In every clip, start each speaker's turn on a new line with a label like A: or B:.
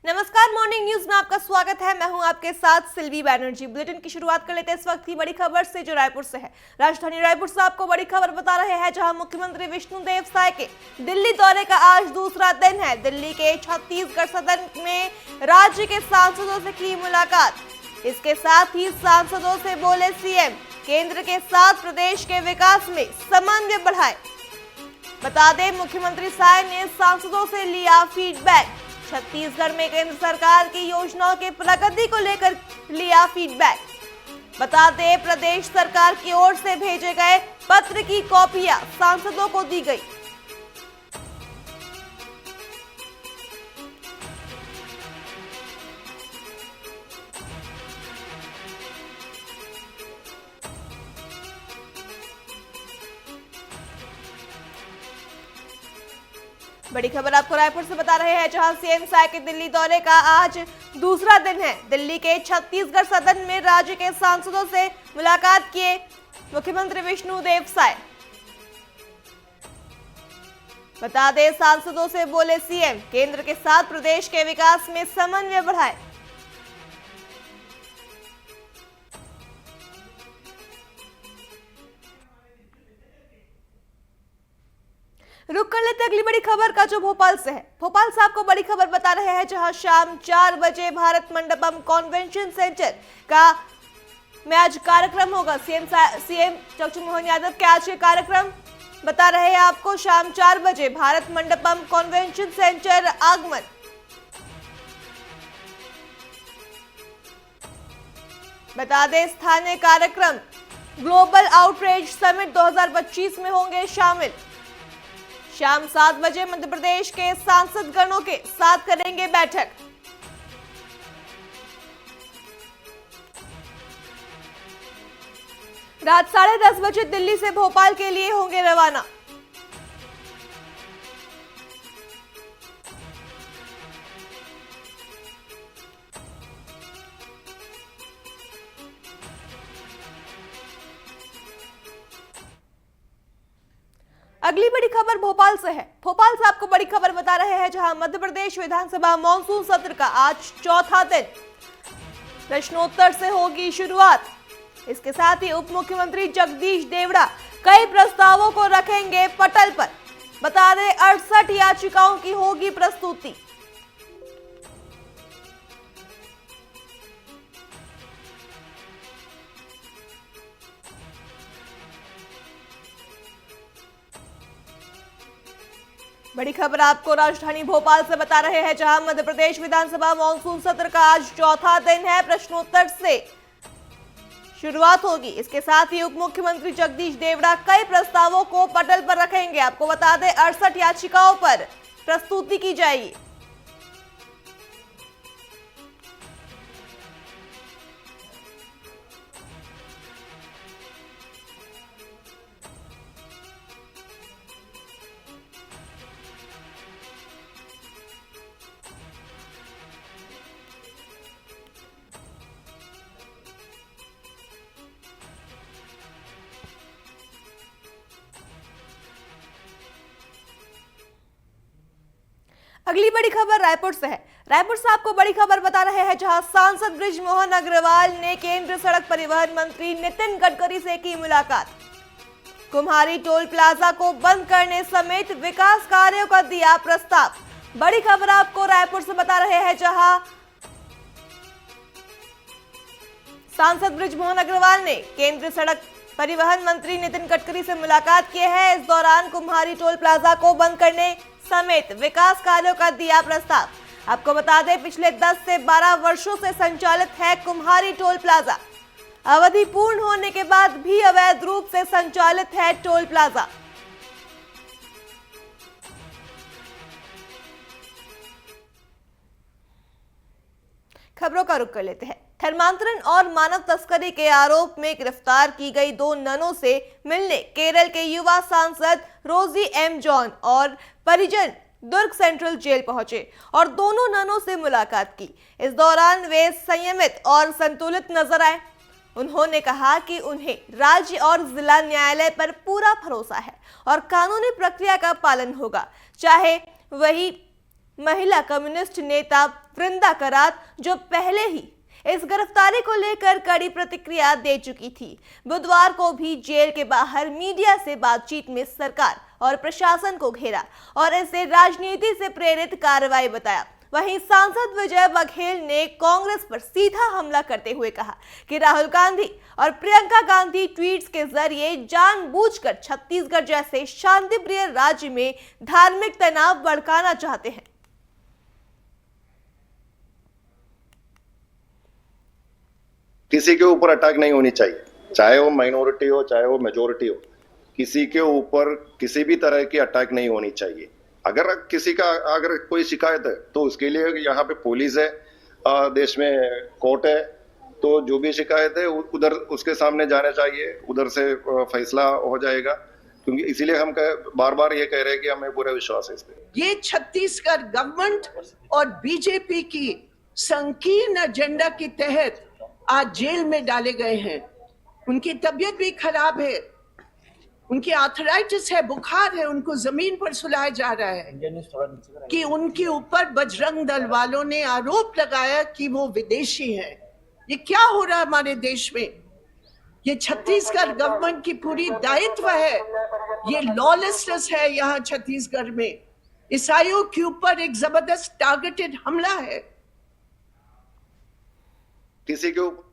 A: नमस्कार, morning news में आपका स्वागत है। मैं हूं आपके साथ सिल्वी बैनर्जी। बुलेटिन की शुरुआत कर लेते हैं इस वक्त की बड़ी खबर से, जो रायपुर से है। राजधानी रायपुर से आपको बड़ी खबर बता रहे हैं, जहां मुख्यमंत्री विष्णुदेव साय के दिल्ली दौरे का आज दूसरा दिन है। दिल्ली के छत्तीसगढ़ सदन में राज्य के सांसदों से की मुलाकात। इसके साथ ही सांसदों से बोले सीएम, केंद्र के साथ प्रदेश के विकास में समन्वय बढ़ाए। बता दें, मुख्यमंत्री साय ने सांसदों से लिया फीडबैक। छत्तीसगढ़ में केंद्र सरकार की योजनाओं के प्रगति को लेकर लिया फीडबैक। बता दें, प्रदेश सरकार की ओर से भेजे गए पत्र की कॉपियां सांसदों को दी गई। बड़ी खबर आपको रायपुर से बता रहे हैं, जहां सीएम साय के दिल्ली दौरे का आज दूसरा दिन है। दिल्ली के छत्तीसगढ़ सदन में राज्य के सांसदों से मुलाकात किए मुख्यमंत्री विष्णुदेव साय। बता दें, सांसदों से बोले सीएम, केंद्र के साथ प्रदेश के विकास में समन्वय बढ़ाए। रुक कर लेते अगली बड़ी खबर का, जो भोपाल से है। भोपाल से आपको बड़ी खबर बता रहे हैं, जहां शाम 4 बजे भारत मंडपम कन्वेंशन सेंटर का में आज कार्यक्रम होगा। सीएम डॉक्टर मोहन यादव के आज के कार्यक्रम बता रहे हैं आपको। शाम 4 बजे भारत मंडपम कन्वेंशन सेंटर आगमन। बता दें, स्थानीय कार्यक्रम ग्लोबल आउटरीच समिट 2025 में होंगे शामिल। शाम 7 बजे मध्य प्रदेश के सांसद गणों के साथ करेंगे बैठक। रात 10:30 बजे दिल्ली से भोपाल के लिए होंगे रवाना। अगली बड़ी खबर भोपाल से है। भोपाल से आपको बड़ी खबर बता रहे हैं, जहां मध्य प्रदेश विधानसभा मॉनसून सत्र का आज चौथा दिन। प्रश्नोत्तर से होगी शुरुआत। इसके साथ ही उप मुख्यमंत्री जगदीश देवड़ा कई प्रस्तावों को रखेंगे पटल पर। बता दें, 68 याचिकाओं की होगी प्रस्तुति। बड़ी खबर आपको राजधानी भोपाल से बता रहे हैं, जहां मध्य प्रदेश विधानसभा मॉनसून सत्र का आज चौथा दिन है। प्रश्नोत्तर से शुरुआत होगी। इसके साथ ही उप मुख्यमंत्री जगदीश देवड़ा कई प्रस्तावों को पटल पर रखेंगे। आपको बता दें, 68 याचिकाओं पर प्रस्तुति की जाएगी। अगली बड़ी खबर रायपुर से है। रायपुर से आपको बड़ी खबर बता रहे हैं, जहां सांसद बृजमोहन अग्रवाल ने केंद्रीय सड़क परिवहन मंत्री नितिन गडकरी से की मुलाकात। कुम्हारी टोल प्लाजा को बंद करने समेत विकास कार्यों का दिया प्रस्ताव। बड़ी खबर आपको रायपुर से बता रहे हैं, जहां सांसद बृजमोहन अग्रवाल ने केंद्रीय सड़क परिवहन मंत्री नितिन गडकरी से मुलाकात की है। इस दौरान कुम्हारी टोल प्लाजा को बंद करने समेत विकास कार्यों का दिया प्रस्ताव। आपको बता दें, पिछले 10 से 12 वर्षों से संचालित है कुम्हारी टोल प्लाजा। अवधि पूर्ण होने के बाद भी अवैध रूप से संचालित है टोल प्लाजा। खबरों का रुख कर लेते हैं। धर्मांतरण और मानव तस्करी के आरोप में गिरफ्तार की गई 2 ननों से मिलने केरल के युवा सांसद रोजी एम जॉन और परिजन दुर्ग सेंट्रल जेल पहुंचे और दोनों ननों से मुलाकात की। इस दौरान वे संयमित और संतुलित नजर आए। उन्होंने कहा कि उन्हें राज्य और जिला न्यायालय पर पूरा भरोसा है और कानूनी प्रक्रिया का पालन होगा, चाहे वही महिला कम्युनिस्ट नेता वृंदा करात, जो पहले ही इस गिरफ्तारी को लेकर कड़ी प्रतिक्रिया दे चुकी थी। बुधवार को भी जेल के बाहर मीडिया से बातचीत में सरकार और प्रशासन को घेरा और इसे राजनीति से प्रेरित कार्रवाई बताया। वहीं सांसद विजय बघेल ने कांग्रेस पर सीधा हमला करते हुए कहा कि राहुल गांधी और प्रियंका गांधी ट्वीट्स के जरिए जानबूझकर छत्तीसगढ़ जैसे शांतिप्रिय राज्य में धार्मिक तनाव भड़काना चाहते हैं।
B: किसी के ऊपर अटैक नहीं होनी चाहिए, चाहे वो माइनॉरिटी हो चाहे वो मेजोरिटी हो, किसी के ऊपर किसी भी तरह की अटैक नहीं होनी चाहिए। अगर कोई शिकायत है तो उसके लिए यहाँ पे पुलिस है, देश में कोर्ट है, तो जो भी शिकायत है उधर उसके सामने जाना चाहिए, उधर से फैसला हो जाएगा। क्योंकि इसीलिए हम बार बार ये कह रहे हैं कि हमें पूरा विश्वास है इस पे।
C: ये छत्तीसगढ़ गवर्नमेंट और बीजेपी की संकीर्ण एजेंडा के तहत आज जेल में डाले गए हैं। उनकी तबीयत भी खराब है, उनकी आर्थराइटिस है, बुखार है, उनको जमीन पर सुलाया जा रहा है कि उनके ऊपर बजरंग दल वालों ने आरोप लगाया कि वो विदेशी हैं। ये क्या हो रहा है हमारे देश में? ये छत्तीसगढ़ गवर्नमेंट की पूरी दायित्व है, ये लॉलेसनेस है यहाँ छत्तीसगढ़ में। ईसाइयों के ऊपर एक जबरदस्त टारगेटेड हमला है।
B: किसी के ऊपर।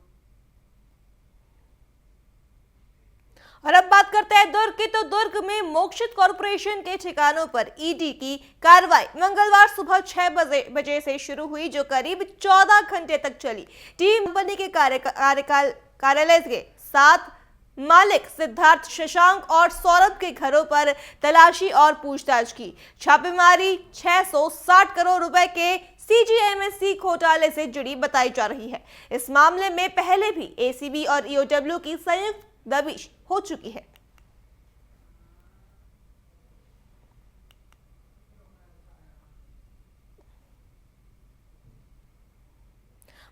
A: और अब बात करते हैं दुर्ग की, तो दुर्ग में मोक्षित कॉरपोरेशन के ठिकानों पर ईडी की कार्रवाई मंगलवार सुबह 6 बजे से शुरू हुई, जो करीब 14 घंटे तक चली। टीम कंपनी के कार्यालय के 7 मालिक सिद्धार्थ, शशांक और सौरभ के घरों पर तलाशी और पूछताछ की। छापेमारी 660 करोड़ रुपए के सीजीएमएससी घोटाले से जुड़ी बताई जा रही है। इस मामले में पहले भी एसीबी और ईओडब्ल्यू की संयुक्त दबिश हो चुकी है।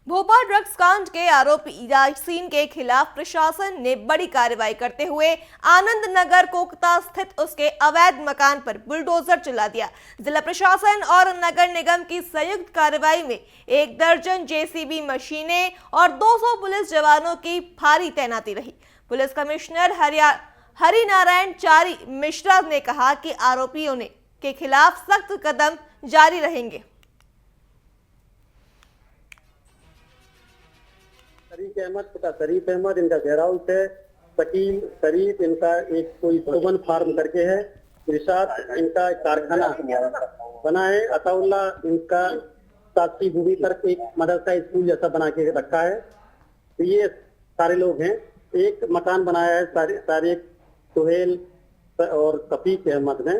A: भोपाल ड्रग्स कांड के आरोपी यासीन के खिलाफ प्रशासन ने बड़ी कार्रवाई करते हुए आनंद नगर कोकता स्थित उसके अवैध मकान पर बुलडोजर चला दिया। जिला प्रशासन और नगर निगम की संयुक्त कार्रवाई में 1 दर्जन जेसीबी मशीनें और 200 पुलिस जवानों की भारी तैनाती रही। पुलिस कमिश्नर हरिनारायण चारी मिश्रा ने कहा कि आरोपियों के खिलाफ सख्त कदम जारी रहेंगे।
D: शरीफ अहमद इनका गेराउट है, शकील शरीफ इनका एक कोई सोबन फार्म करके है, इरशाद इनका कारखाना बना है, अताउल्ला इनका साथी भूमि पर एक मदरसा स्कूल जैसा बना के रखा है। तो ये सारे लोग हैं। एक मकान बनाया है तारिक, सुहेल और सफीक अहमद ने,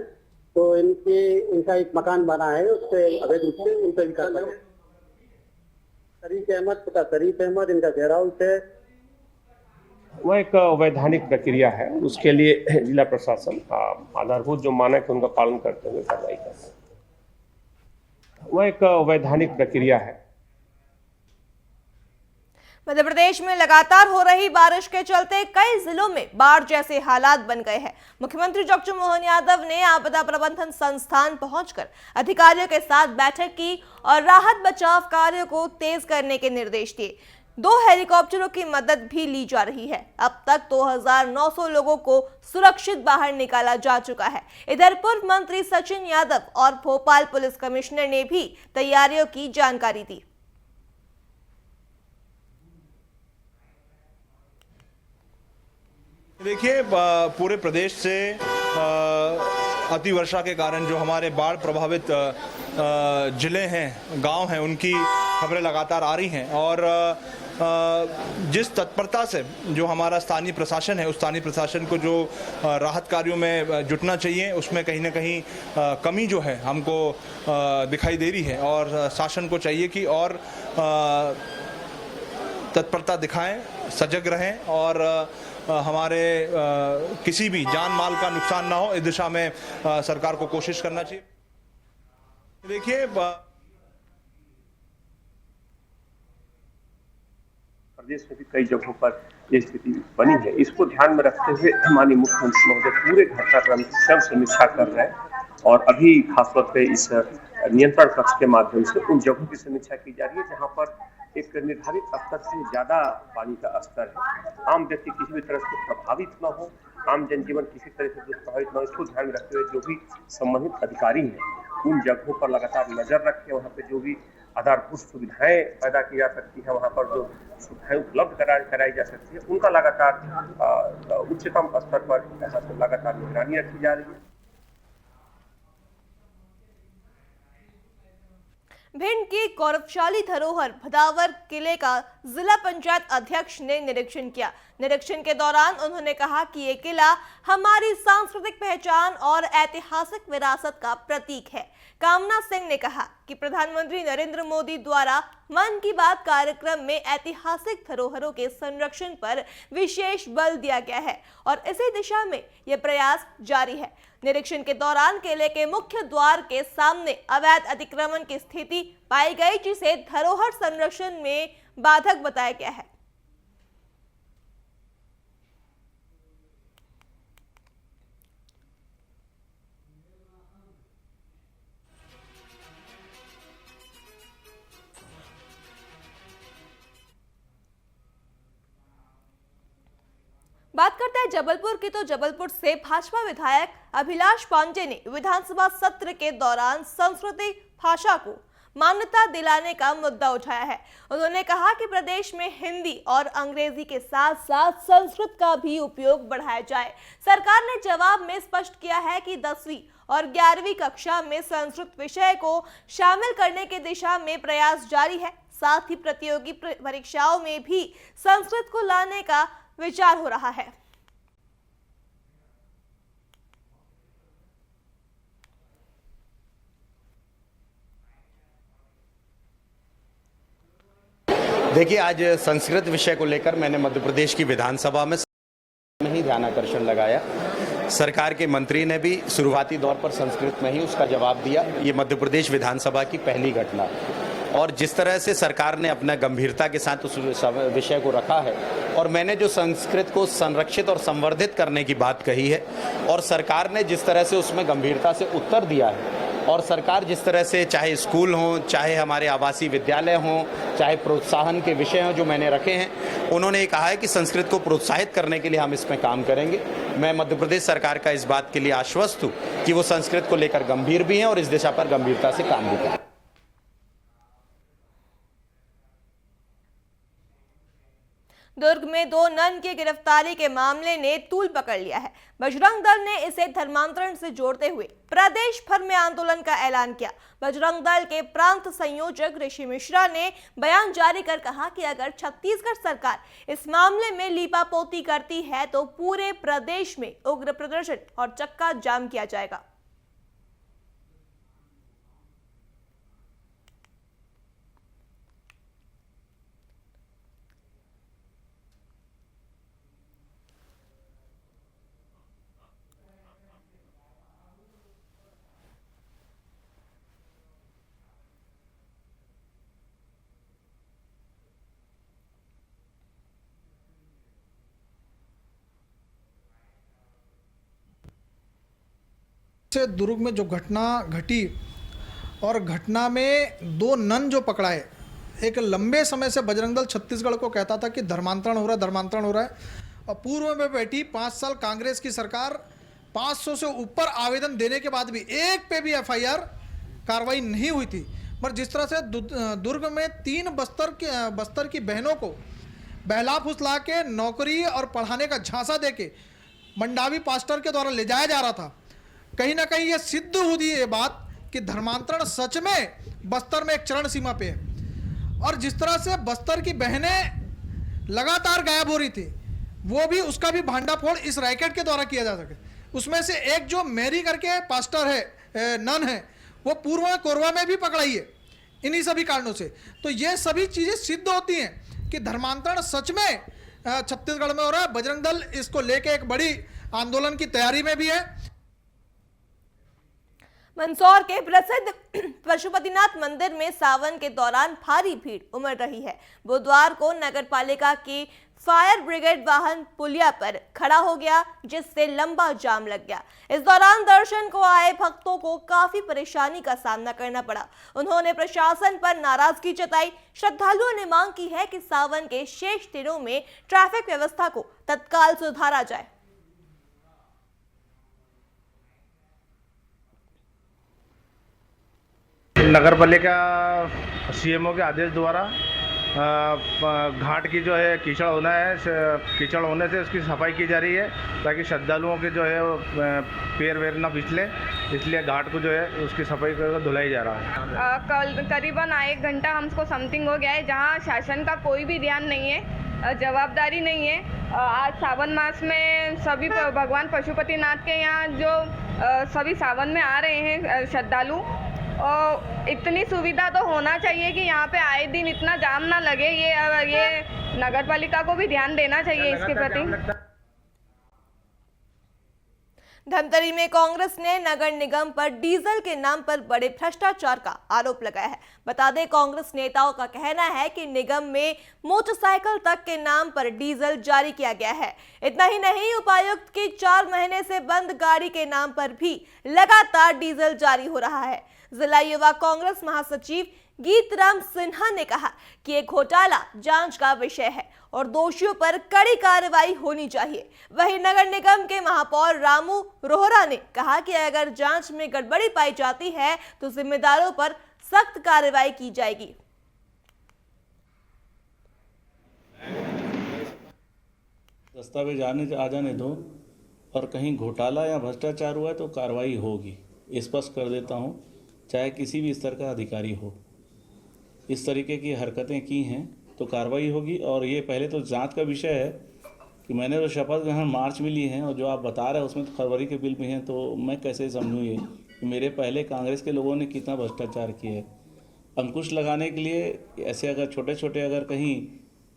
D: तो इनका एक मकान बना है, उससे अवैध रूप से उनसे भी करना है। शरीफ अहमद इनका घेराउट है।
E: वह एक वैधानिक प्रक्रिया है, उसके लिए जिला प्रशासन आधारभूत जो मानक है उनका पालन करते हुए कार्रवाई करता है। वह एक वैधानिक प्रक्रिया है।
A: मध्य प्रदेश में लगातार हो रही बारिश के चलते कई जिलों में बाढ़ जैसे हालात बन गए हैं। मुख्यमंत्री डॉक्टर मोहन यादव ने आपदा प्रबंधन संस्थान पहुंचकर अधिकारियों के साथ बैठक की और राहत बचाव कार्यों को तेज करने के निर्देश दिए। 2 हेलीकॉप्टरों की मदद भी ली जा रही है। अब तक 2900 लोगों को सुरक्षित बाहर निकाला जा चुका है। इधर पूर्व मंत्री सचिन यादव और भोपाल पुलिस कमिश्नर ने भी तैयारियों की जानकारी दी।
F: देखिए, पूरे प्रदेश से अतिवर्षा के कारण जो हमारे बाढ़ प्रभावित जिले हैं, गांव हैं, उनकी खबरें लगातार आ रही हैं और जिस तत्परता से जो हमारा स्थानीय प्रशासन है, उस स्थानीय प्रशासन को जो राहत कार्यों में जुटना चाहिए, उसमें कहीं ना कहीं कमी जो है हमको दिखाई दे रही है और शासन को चाहिए कि और तत्परता दिखाएं, सजग रहें और हमारे किसी भी जान माल का नुकसान ना हो, इस दिशा में सरकार को कोशिश करना चाहिए। देखिए,
E: प्रदेश में भी कई जगहों पर ये स्थिति बनी है। इसको ध्यान में रखते हुए माननीय मुख्यमंत्री महोदय पूरे घटनाक्रम की सब समीक्षा कर रहे हैं और अभी खासतौर पे इस नियंत्रण कक्ष के माध्यम से उन जगहों की समीक्षा की जा रही है जहां पर एक निर्धारित स्तर से ज्यादा पानी का स्तर है। आम व्यक्ति किसी भी तरह से प्रभावित न हो, आम जनजीवन किसी तरह से प्रभावित न हो, इसको ध्यान में रखते हुए जो भी संबंधित अधिकारी हैं उन जगहों पर लगातार नजर रखें। वहाँ पे जो भी आधारभूत सुविधाएं पैदा की जा सकती है, वहाँ पर जो सुविधाएं उपलब्ध कराई जा सकती है, उनका लगातार उच्चतम स्तर पर यहाँ से लगातार निगरानी रखी जा रही है।
A: भिंड की गौरवशाली धरोहर भदावर किले का जिला पंचायत अध्यक्ष ने निरीक्षण किया। निरीक्षण के दौरान उन्होंने कहा कि ये किला हमारी सांस्कृतिक पहचान और ऐतिहासिक विरासत का प्रतीक है। कामना सिंह ने कहा कि प्रधानमंत्री नरेंद्र मोदी द्वारा मन की बात कार्यक्रम में ऐतिहासिक धरोहरों के संरक्षण पर विशेष बल दिया गया है और इसी दिशा में यह प्रयास जारी है। निरीक्षण के दौरान किले के मुख्य द्वार के सामने अवैध अतिक्रमण की स्थिति पाई गई, जिसे धरोहर संरक्षण में बाधक बताया गया है। बात करते हैं जबलपुर की, तो जबलपुर से भाजपा विधायक अभिलाष पांडे ने विधानसभा सत्र के दौरान सांस्कृतिक भाषा को मान्यता दिलाने का मुद्दा उठाया है। उन्होंने कहा कि प्रदेश में हिंदी और अंग्रेजी के साथ साथ संस्कृत का भी उपयोग बढ़ाया जाए। सरकार ने जवाब में स्पष्ट किया है कि 10वीं और 11वीं कक्षा में संस्कृत विषय को शामिल करने की दिशा में प्रयास जारी है। साथ ही प्रतियोगी परीक्षाओं में भी संस्कृत को लाने का विचार हो रहा है।
G: देखिए, आज संस्कृत विषय को लेकर मैंने मध्य प्रदेश की विधानसभा में ही ध्यानाकर्षण लगाया। सरकार के मंत्री ने भी शुरुआती दौर पर संस्कृत में ही उसका जवाब दिया। ये मध्य प्रदेश विधानसभा की पहली घटना है और जिस तरह से सरकार ने अपना गंभीरता के साथ उस विषय को रखा है और मैंने जो संस्कृत को संरक्षित और संवर्धित करने की बात कही है और सरकार ने जिस तरह से उसमें गंभीरता से उत्तर दिया है और सरकार जिस तरह से चाहे स्कूल हों, चाहे हमारे आवासीय विद्यालय हों, चाहे प्रोत्साहन के विषय हों जो मैंने रखे हैं, उन्होंने कहा है कि संस्कृत को प्रोत्साहित करने के लिए हम इसमें काम करेंगे। मैं मध्य प्रदेश सरकार का इस बात के लिए आश्वस्त हूँ कि वो संस्कृत को लेकर गंभीर भी हैं और इस दिशा पर गंभीरता से काम भी करें।
A: दुर्ग में 2 नन की गिरफ्तारी के मामले ने तूल पकड़ लिया है। बजरंग दल ने इसे धर्मांतरण से जोड़ते हुए प्रदेश भर में आंदोलन का ऐलान किया। बजरंग दल के प्रांत संयोजक ऋषि मिश्रा ने बयान जारी कर कहा कि अगर छत्तीसगढ़ सरकार इस मामले में लीपापोती करती है तो पूरे प्रदेश में उग्र प्रदर्शन और चक्का जाम किया जाएगा।
H: से दुर्ग में जो घटना घटी और घटना में 2 नन जो पकड़ाए, एक लंबे समय से बजरंग दल छत्तीसगढ़ को कहता था कि धर्मांतरण हो रहा है और पूर्व में बैठी 5 साल कांग्रेस की सरकार 500 से ऊपर आवेदन देने के बाद भी एक पे भी एफआईआर कार्रवाई नहीं हुई थी। पर जिस तरह से दुर्ग में 3 बस्तर की बहनों को बहला फुसला के नौकरी और पढ़ाने का झांसा देके मंडावी पास्टर के द्वारा ले जाया जा रहा था, कहीं ना कहीं ये सिद्ध हुई ये बात कि धर्मांतरण सच में बस्तर में एक चरण सीमा पे है। और जिस तरह से बस्तर की बहनें लगातार गायब हो रही थी, वो भी उसका भी भांडाफोड़ इस रैकेट के द्वारा किया जा सके। उसमें से एक जो मैरी करके पास्टर है, नन है, वो पूर्व में कोरबा में भी पकड़ाई है इन्हीं सभी कारणों से। तो ये सभी चीजें सिद्ध होती हैं कि धर्मांतरण सच में छत्तीसगढ़ में हो रहा है। बजरंग दल इसको लेके एक बड़ी आंदोलन की तैयारी में भी है।
A: मंदसौर के प्रसिद्ध पशुपतिनाथ मंदिर में सावन के दौरान भारी भीड़ उमड़ रही है। बुधवार को नगर पालिका की फायर ब्रिगेड वाहन पुलिया पर खड़ा हो गया, जिससे लंबा जाम लग गया। इस दौरान दर्शन को आए भक्तों को काफी परेशानी का सामना करना पड़ा। उन्होंने प्रशासन पर नाराजगी जताई। श्रद्धालुओं ने मांग की है कि सावन के शेष दिनों में ट्रैफिक व्यवस्था को तत्काल सुधारा जाए।
I: नगर पालिका सीएमओ के आदेश द्वारा घाट की जो है कीचड़ होने से उसकी सफाई की जा रही है, ताकि श्रद्धालुओं के जो है पैर वैर ना फिसले, इसलिए घाट को जो है उसकी सफाई कर धुलाई जा रहा है।
J: कल करीबन 1 घंटा हमको समथिंग हो गया है, जहां शासन का कोई भी ध्यान नहीं है, जवाबदारी नहीं है। आज सावन मास में सभी भगवान पशुपतिनाथ के यहाँ जो सभी सावन में आ रहे हैं श्रद्धालु, और इतनी सुविधा तो होना चाहिए कि यहाँ पे आए दिन इतना जाम ना लगे। ये नगर पालिका को भी ध्यान देना चाहिए इसके प्रति।
A: धमतरी में कांग्रेस ने नगर निगम पर डीजल के नाम पर बड़े भ्रष्टाचार का आरोप लगाया है। बता दें, कांग्रेस नेताओं का कहना है कि निगम में मोटरसाइकिल तक के नाम पर डीजल जारी किया गया है। इतना ही नहीं, उपायुक्त की 4 महीने से बंद गाड़ी के नाम पर भी लगातार डीजल जारी हो रहा है। जिला युवा कांग्रेस महासचिव गीतराम सिन्हा ने कहा कि ये घोटाला जांच का विषय है और दोषियों पर कड़ी कार्रवाई होनी चाहिए। वहीं नगर निगम के महापौर रामू रोहरा ने कहा कि अगर जांच में गड़बड़ी पाई जाती है तो जिम्मेदारों पर सख्त कार्रवाई की जाएगी।
K: दस्तावेज आ जाने दो, और कहीं घोटाला या भ्रष्टाचार हुआ है तो कार्रवाई होगी। स्पष्ट कर देता हूं, चाहे किसी भी स्तर का अधिकारी हो, इस तरीके की हरकतें की हैं तो कार्रवाई होगी। और ये पहले तो जांच का विषय है कि मैंने तो शपथ ग्रहण मार्च में ली है, और जो आप बता रहे हैं उसमें तो फरवरी के बिल में हैं, तो मैं कैसे समझूँ ये कि मेरे पहले कांग्रेस के लोगों ने कितना भ्रष्टाचार किया है। अंकुश लगाने के लिए ऐसे अगर छोटे छोटे अगर कहीं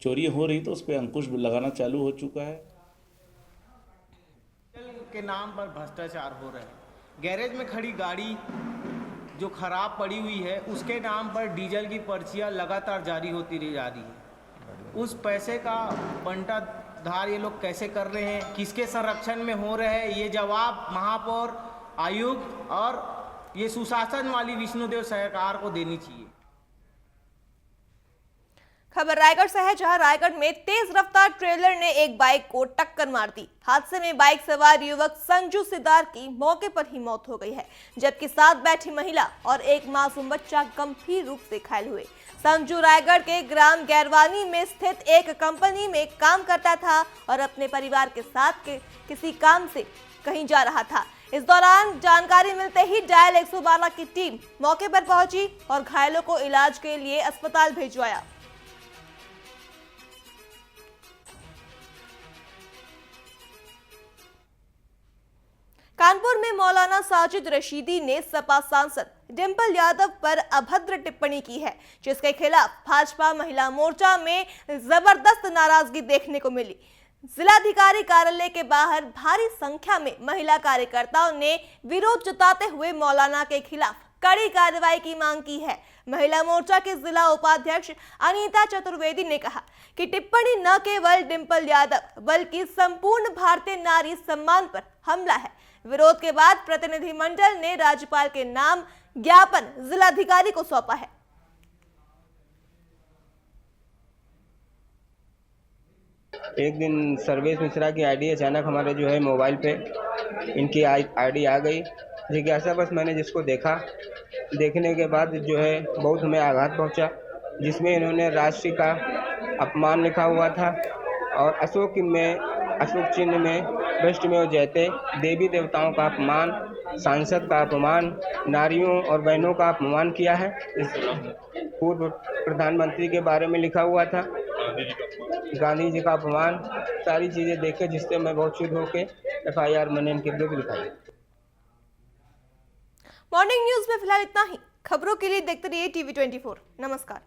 K: चोरी हो रही तो उस पर अंकुश लगाना चालू हो चुका है।
L: के नाम पर भ्रष्टाचार हो रहा है। गैरेज में खड़ी गाड़ी जो खराब पड़ी हुई है उसके नाम पर डीजल की पर्चियां लगातार जारी होती रही जा रही है। उस पैसे का बंटाधार ये लोग कैसे कर रहे हैं, किसके संरक्षण में हो रहे हैं, ये जवाब महापौर, आयुक्त और ये सुशासन वाली विष्णुदेव सरकार को देनी चाहिए।
A: खबर रायगढ़ से है, जहां रायगढ़ में तेज रफ्तार ट्रेलर ने एक बाइक को टक्कर मार दी। हादसे में बाइक सवार युवक संजू सिदार की मौके पर ही मौत हो गई है, जबकि साथ बैठी महिला और एक मासूम बच्चा गंभीर रूप से घायल हुए। संजू रायगढ़ के ग्राम गैरवानी में स्थित एक कंपनी में काम करता था और अपने परिवार के साथ किसी काम से कहीं जा रहा था। इस दौरान जानकारी मिलते ही डायल 112 की टीम मौके पर पहुंची और घायलों को इलाज के लिए अस्पताल भिजवाया। कानपुर में मौलाना साजिद रशीदी ने सपा सांसद डिंपल यादव पर अभद्र टिप्पणी की है, जिसके खिलाफ भाजपा महिला मोर्चा में जबरदस्त नाराजगी देखने को मिली। जिलाधिकारी कार्यालय के बाहर भारी संख्या में महिला कार्यकर्ताओं ने विरोध जताते हुए मौलाना के खिलाफ कड़ी कार्रवाई की मांग की है। महिला मोर्चा के जिला उपाध्यक्ष अनीता चतुर्वेदी ने कहा कि टिप्पणी न केवल डिंपल यादव बल्कि संपूर्ण भारतीय नारी सम्मान पर हमला है। विरोध के बाद प्रतिनिधिमंडल ने राज्यपाल के नाम ज्ञापन जिलाधिकारी को सौंपा है।
M: एक दिन सर्वेश मिश्रा की आईडी अचानक हमारे जो है मोबाइल पे इनकी आईडी आ गई। जिज्ञासा बस मैंने जिसको देखने के बाद जो है बहुत हमें आघात पहुंचा, जिसमें इन्होंने राष्ट्र का अपमान लिखा हुआ था और अशोक चिन्ह में वैष्णव जयते, देवी देवताओं का अपमान, सांसद का अपमान, नारियों और बहनों का अपमान किया है। इस पूर्व प्रधानमंत्री के बारे में लिखा हुआ था, गांधी जी का अपमान, सारी चीज़ें देखे जिससे मैं बहुत शुद्ध होकर FIR मैंने इनके विरुद्ध लिखाई।
A: मॉर्निंग न्यूज में फिलहाल इतना ही। खबरों के लिए देखते रहिए TV24। नमस्कार।